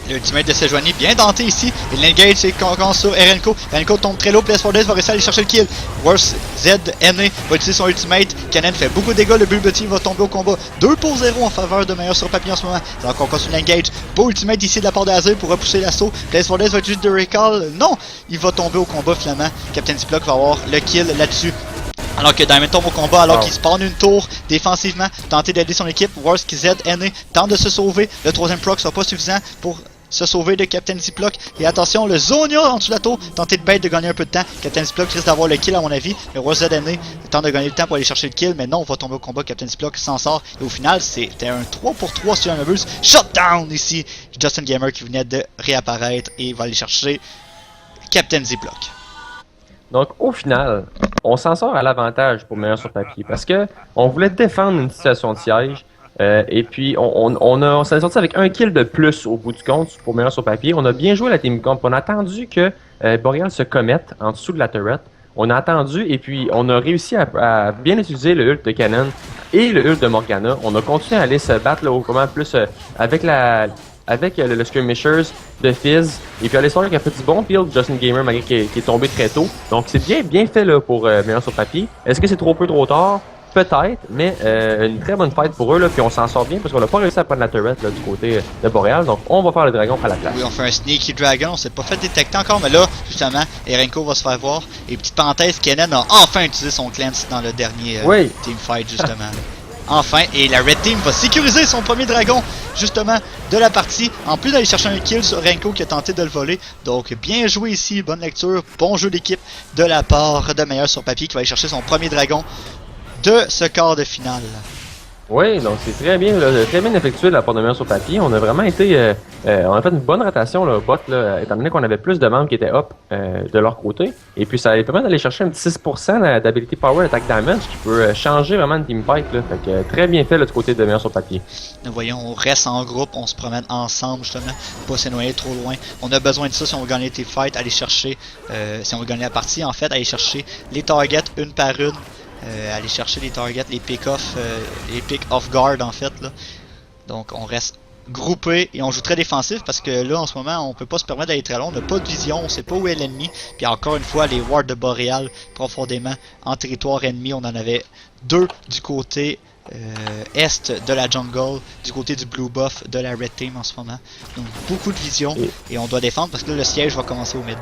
L'ultimate de Sejuani bien denté ici. Et l'engage c'est encore sur Erenko. Erenko tombe très low. PS4 va réussir à aller chercher le kill. Worse Z, NA va utiliser son ultimate. Cannon fait beaucoup de dégâts. Le Bulbati va tomber au combat. 2-0 en faveur de meilleur sur papier en ce moment. Alors qu'on continue l'engage. Beau ultimate ici de la part de Azir pour repousser l'assaut. PS4 va utiliser de recall. Non! Il va tomber au combat finalement. Captain Ziploc va avoir le kill là-dessus. Alors que Diamond tombe au combat, alors qu'il spawn une tour défensivement, tenter d'aider son équipe. Worse qui Z, NA tente de se sauver. Le troisième proc sera pas suffisant pour se sauver de Captain Ziploc. Et attention, le Zonia en dessous de la tour, tenter de bait de gagner un peu de temps. Captain Ziploc risque d'avoir le kill à mon avis. Mais Worse ZNA tente de gagner le temps pour aller chercher le kill. Mais non, on va tomber au combat. Captain Ziploc s'en sort. Et au final, c'était un 3 pour 3 sur un abuse. Shutdown ici. Justin Gamer qui venait de réapparaître et va aller chercher Captain Ziploc. Donc, au final, on s'en sort à l'avantage pour meilleur sur papier parce que on voulait défendre une situation de siège et puis on s'en est sorti avec un kill de plus au bout du compte pour meilleur sur papier. On a bien joué la team comp. On a attendu que Boréal se commette en dessous de la turret. On a attendu et puis on a réussi à bien utiliser le ult de Cannon et le ult de Morgana. On a continué à aller se battre là, comment plus avec le Skirmishers de Fizz. Et puis Alistar qui a fait du bon build, Justin Gamer, malgré qu'il est tombé très tôt. Donc c'est bien fait là, pour meilleur sur papier. Est-ce que c'est trop peu trop tard? Peut-être, mais une très bonne fight pour eux. Là, puis on s'en sort bien parce qu'on n'a pas réussi à prendre la turret là, du côté de Boréal. Donc on va faire le dragon à la place. Oui, on fait un sneaky dragon. On s'est pas fait détecter encore, mais là, justement, Erenko va se faire voir. Et petite parenthèse, Kennen a enfin utilisé son cleanse dans le dernier teamfight, justement. Enfin, et la Red Team va sécuriser son premier dragon, justement, de la partie, en plus d'aller chercher un kill sur Renko qui a tenté de le voler. Donc, bien joué ici, bonne lecture, bon jeu d'équipe de la part de Meilleur sur papier qui va aller chercher son premier dragon de ce quart de finale. Oui, donc c'est très bien effectué de la part de Meilleur sur papier. On a vraiment été, on a fait une bonne rotation là, bot, là, étant donné qu'on avait plus de membres qui étaient up de leur côté. Et puis ça permet d'aller chercher un petit 6% d'ability power attack damage qui peut changer vraiment une team fight. Là. Fait que très bien fait là, du côté de Meilleur sur papier. Nous voyons, on reste en groupe, on se promène ensemble justement, pas s'éloigner trop loin. On a besoin de ça si on veut gagner tes fights, aller chercher, si on veut gagner la partie en fait, aller chercher les targets une par une. Aller chercher les targets, les pick-off, les pick-off guard en fait là. Donc on reste groupé et on joue très défensif parce que là en ce moment on peut pas se permettre d'aller très long, on n'a pas de vision, on sait pas où est l'ennemi. Puis encore une fois les wards de Boréal profondément en territoire ennemi, on en avait deux du côté est de la jungle, du côté du blue buff de la red team en ce moment. Donc beaucoup de vision et on doit défendre parce que là le siège va commencer au mid.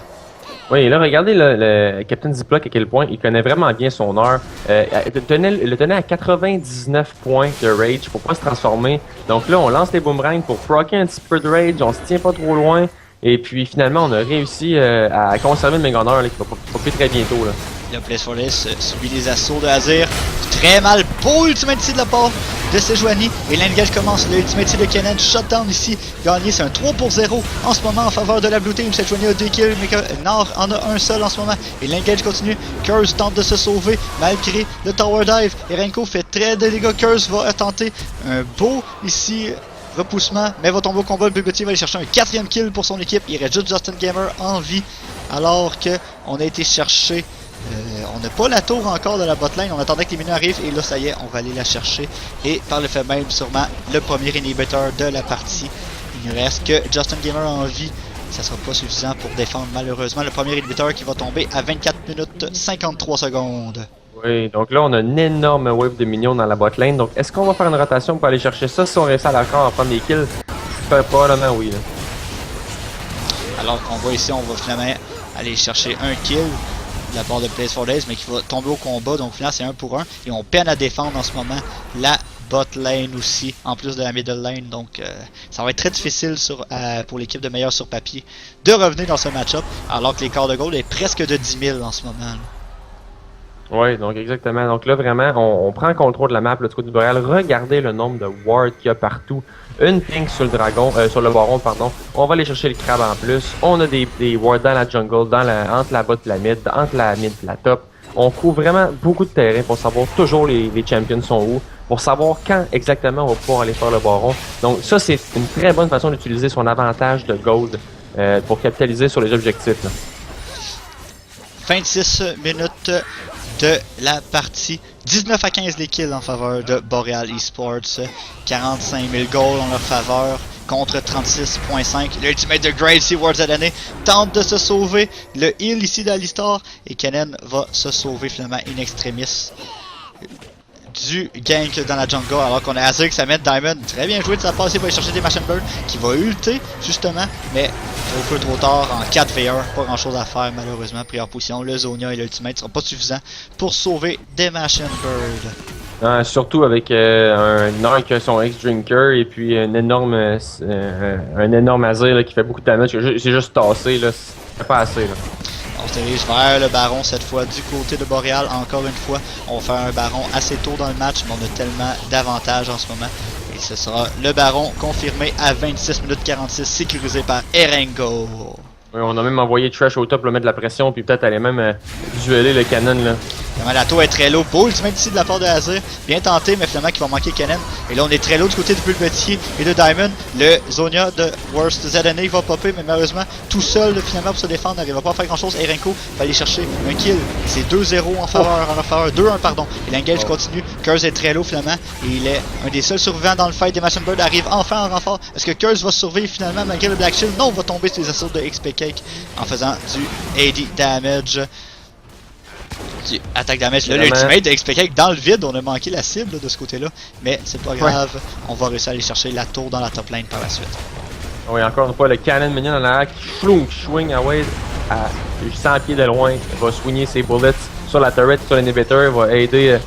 Oui, et là, regardez le Captain Ziploc à quel point il connaît vraiment bien son heure. Il le tenait à 99 points de rage pour pas se transformer. Donc là, on lance les boomerangs pour procer un petit peu de rage, on se tient pas trop loin. Et puis finalement, on a réussi à conserver le Mega Honor là, qui va popper très bientôt. Là. Le Place for This subit les assauts de Azir. Très mal. Beau Ultimate ici de la part de Sejuani. Et l'engage commence. Le Ultimate ici de Kennen. Shutdown ici. Gagné. C'est un 3-0 en ce moment en faveur de la Blue Team. Sejuani a 2 kills. Mais Nord en a un seul en ce moment. Et l'engage continue. Curse tente de se sauver malgré le Tower Dive. Et Renko fait très de dégâts. Curse va tenter un beau ici. Repoussement, mais va tomber au combat. Le Bugatti va aller chercher un 4e kill pour son équipe. Il reste juste Justin Gamer en vie. Alors que on a été chercher. On n'a pas la tour encore de la botlane. On attendait que les menus arrivent. Et là, ça y est, on va aller la chercher. Et par le fait même, sûrement le premier inhibiteur de la partie. Il ne reste que Justin Gamer en vie. Ça sera pas suffisant pour défendre malheureusement le premier inhibiteur qui va tomber à 24 minutes 53 secondes. Oui, donc là, on a une énorme wave de minions dans la botlane. Donc, est-ce qu'on va faire une rotation pour aller chercher ça? Si on réussit à l'accord à prendre des kills, probablement oui. Là. Alors qu'on voit ici, on va finalement aller chercher un kill de la part de Place for Days, mais qui va tomber au combat. Donc, finalement, c'est 1 pour 1. Et on peine à défendre en ce moment la bot lane aussi, en plus de la middle lane. Donc, ça va être très difficile pour l'équipe de meilleurs sur papier de revenir dans ce match-up, alors que l'écart de goal est presque de 10 000 en ce moment. Là. Oui, donc exactement. Donc là, vraiment, on prend contrôle de la map là, du côté du Boréal. Regardez le nombre de wards qu'il y a partout. Une ping sur le dragon, sur le baron, pardon. On va aller chercher le crabe en plus. On a des wards dans la jungle, entre la bot et la mid, entre la mid et la top. On couvre vraiment beaucoup de terrain pour savoir toujours les champions sont où, pour savoir quand exactement on va pouvoir aller faire le baron. Donc ça, c'est une très bonne façon d'utiliser son avantage de gold pour capitaliser sur les objectifs. Là. 26 minutes de la partie. 19 à 15 les kills en faveur de Boreal Esports. 45 000 goals en leur faveur contre 36.5. L'ultimate de Grave Seawards à l'année tente de se sauver. Le heal ici d'Alistar. Et Kennen va se sauver finalement in extremis du gank dans la jungle, alors qu'on a Azir qui s'amène Diamond. Très bien joué de sa part, il va aller chercher des Machine Bird qui va ulter justement, mais un peu trop tard en 4v1, pas grand chose à faire malheureusement, pris en position. Le Zonia et l'ultimate ne seront pas suffisants pour sauver des Machine Bird. Surtout avec un Arc qui a son X-Drinker et puis un énorme Azir là, qui fait beaucoup de damage, c'est juste tassé, là, c'est pas assez. Là. On se dirige vers le baron cette fois du côté de Boreal. Encore une fois, on va faire un baron assez tôt dans le match, mais on a tellement d'avantages en ce moment. Et ce sera le baron confirmé à 26 minutes 46, sécurisé par Erengo. Oui, on a même envoyé Trash au top, là, mettre de la pression, puis peut-être aller même dueler le Cannon. Là. La tour est très low. Beau ultimate ici de la part de Azir. Bien tenté, mais finalement qui va manquer Kennen. Et là, on est très low du côté du Pulpetier et de Diamond. Le Zonia de Worst ZNA va popper, mais malheureusement, tout seul, finalement, pour se défendre, n'arrivera pas à faire grand chose. Erenko va aller chercher un kill. C'est 2-0 en faveur, 2-1, pardon. Et l'engage continue. Curse est très low, finalement. Et il est un des seuls survivants dans le fight. Des Machine Bird arrive enfin en renfort. Est-ce que Curse va survivre finalement malgré le Black Shield? Non, on va tomber sur les assauts de XP Cake en faisant du AD damage. Attaque damage. Là, l'ultimate de XP Cake dans le vide, on a manqué la cible de ce côté-là. Mais c'est pas grave, on va réussir à aller chercher la tour dans la top lane par la suite. Oui, encore une fois, le Cannon minion dans la hack, swing away à 100 pieds de loin, va swinger ses bullets sur la turret, sur l'inhibitor, va aider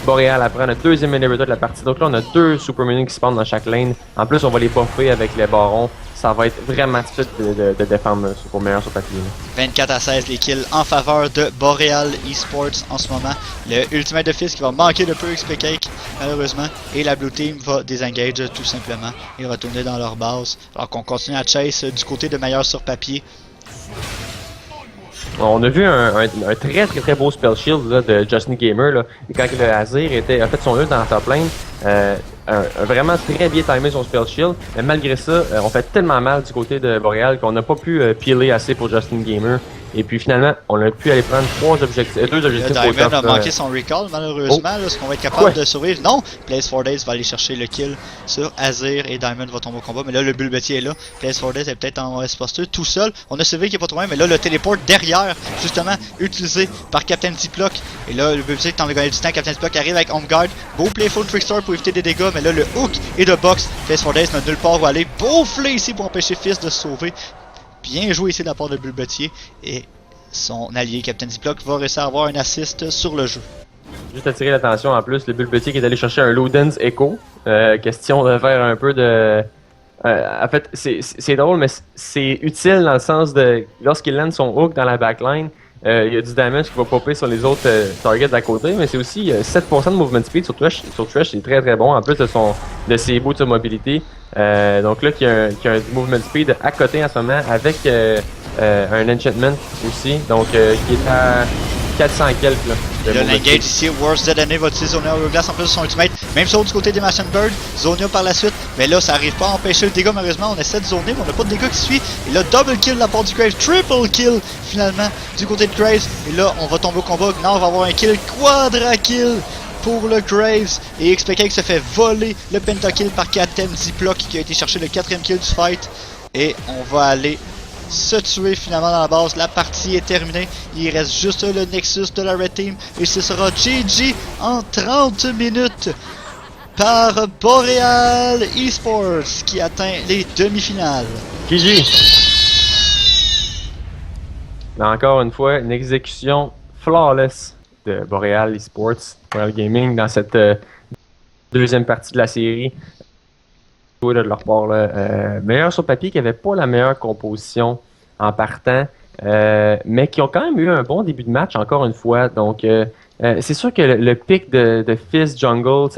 Boreal à prendre le deuxième inhibitor de la partie. Donc là, on a 2 super minions qui spawnent dans chaque lane. En plus, on va les buffer avec les barons. Ça va être vraiment difficile de défendre pour meilleur sur papier. 24 à 16 les kills en faveur de Boreal Esports en ce moment. Le Ultimate de Fizz qui va manquer de peu XP Cake malheureusement. Et la Blue Team va désengage tout simplement et retourner dans leur base. Alors qu'on continue à chase du côté de meilleur sur papier. On a vu un très beau spell shield là, de Justin Gamer là, quand le Azir a fait son ult dans la top lane. Vraiment très bien timé son spell shield, mais malgré ça, on fait tellement mal du côté de Boreal qu'on n'a pas pu peeler assez pour Justin Gamer. Et puis finalement, on a pu aller prendre 2 objectifs. Diamond a manqué son recall malheureusement. Est-ce qu'on va être capable de survivre? Non! Place for Days va aller chercher le kill sur Azir et Diamond va tomber au combat. Mais là, le Bulbetier est là. Place for Days est peut-être en mauvaise posture tout seul. On a CV qui est pas trop loin, mais là, le téléport derrière, justement, utilisé par Captain Ziploc. Et là, le Bulbetier est en train de gagner du temps. Captain Ziploc arrive avec Home Guard. Beau playful Trickstar pour éviter des dégâts. Mais là, le hook et le box. Place for Days n'a nulle part où aller. Beau flay ici pour empêcher Fizz de se sauver. Bien joué ici de la part de Bulbetier. Et son allié Captain Ziploc va réussir à avoir un assist sur le jeu. Juste attirer l'attention en plus, le Bulbetier qui est allé chercher un Ludens Echo. Question de faire un peu de... en fait, c'est drôle, mais c'est utile dans le sens de... Lorsqu'il lance son hook dans la backline, il y a du damage qui va popper sur les autres targets d'à côté, mais c'est aussi 7% de movement speed sur Thresh. Sur Thresh, c'est très très bon, en plus de ses boots de mobilité. Donc là, qui a un movement speed à côté en ce moment, avec un enchantment aussi, donc qui est à 400 quelques. Là, là l'engage ici, Worst Dead Année va utiliser Zonia Hourglass en plus de son ultimate. Même chose du côté des Machine Bird, Zonia par la suite. Mais là, ça arrive pas à empêcher le dégât, malheureusement. On essaie de zoner, mais on n'a pas de dégâts qui suit. Et là, double kill de la part du Graves, triple kill finalement du côté de Graves. Et là, on va tomber au combat. Gnarr va avoir un kill, quadra kill pour le Graves. Et XPK se fait voler le pentakill par Captain Ziploc qui a été chercher le 4ème kill du fight. Et on va aller se tuer finalement dans la base. La partie est terminée. Il reste juste le Nexus de la Red Team. Et ce sera GG en 30 minutes par Boreal Esports qui atteint les demi-finales. GG! Mais encore une fois, une exécution flawless de Boreal Esports, Boreal Gaming dans cette deuxième partie de la série. De leur part, meilleur sur papier, qui n'avait pas la meilleure composition en partant, mais qui ont quand même eu un bon début de match, encore une fois. Donc, c'est sûr que le pick de Fizz Jungle,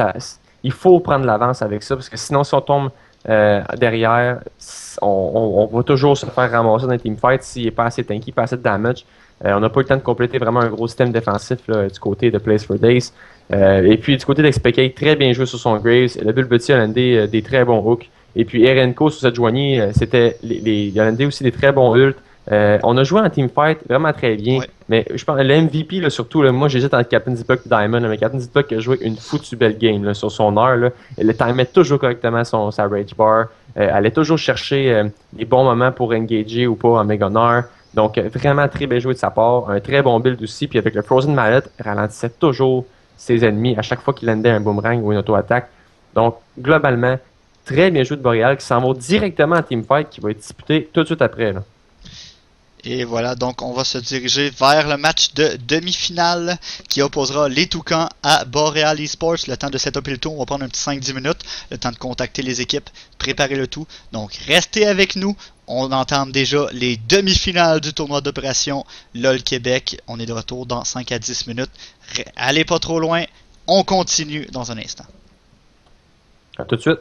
il faut prendre l'avance avec ça, parce que sinon, si on tombe derrière, on va toujours se faire ramasser dans les teamfights s'il n'est pas assez tanky, pas assez de damage. On n'a pas eu le temps de compléter vraiment un gros système défensif là, du côté de Place for Days. Et puis du côté d'XPK, très bien joué sur son Graves. Le Bulbetier a landé des très bons hooks. Et puis Erenco sur cette joignée, il a landé aussi des très bons ults. On a joué en teamfight vraiment très bien. Ouais. Mais je pense le MVP là, surtout, là, moi j'hésite entre Captain Ziploc et Diamond. Là, mais Captain Ziploc a joué une foutue belle game là, sur son heure. Là. Elle timait toujours correctement sa rage bar. Elle allait toujours chercher les bons moments pour engager ou pas en Mega Gnar. Donc, vraiment très bien joué de sa part. Un très bon build aussi. Puis avec le Frozen Mallet, ralentissait toujours ses ennemis à chaque fois qu'il landait un boomerang ou une auto-attaque. Donc, globalement, très bien joué de Boreal qui s'en va directement en teamfight qui va être disputé tout de suite après. Là. Et voilà, donc on va se diriger vers le match de demi-finale qui opposera les Toucans à Boreal Esports. Le temps de setup le tout, on va prendre un petit 5-10 minutes. Le temps de contacter les équipes, préparer le tout. Donc restez avec nous. On entame déjà les demi-finales du tournoi d'opération LOL Québec. On est de retour dans 5 à 10 minutes. Allez pas trop loin, on continue dans un instant. À tout de suite.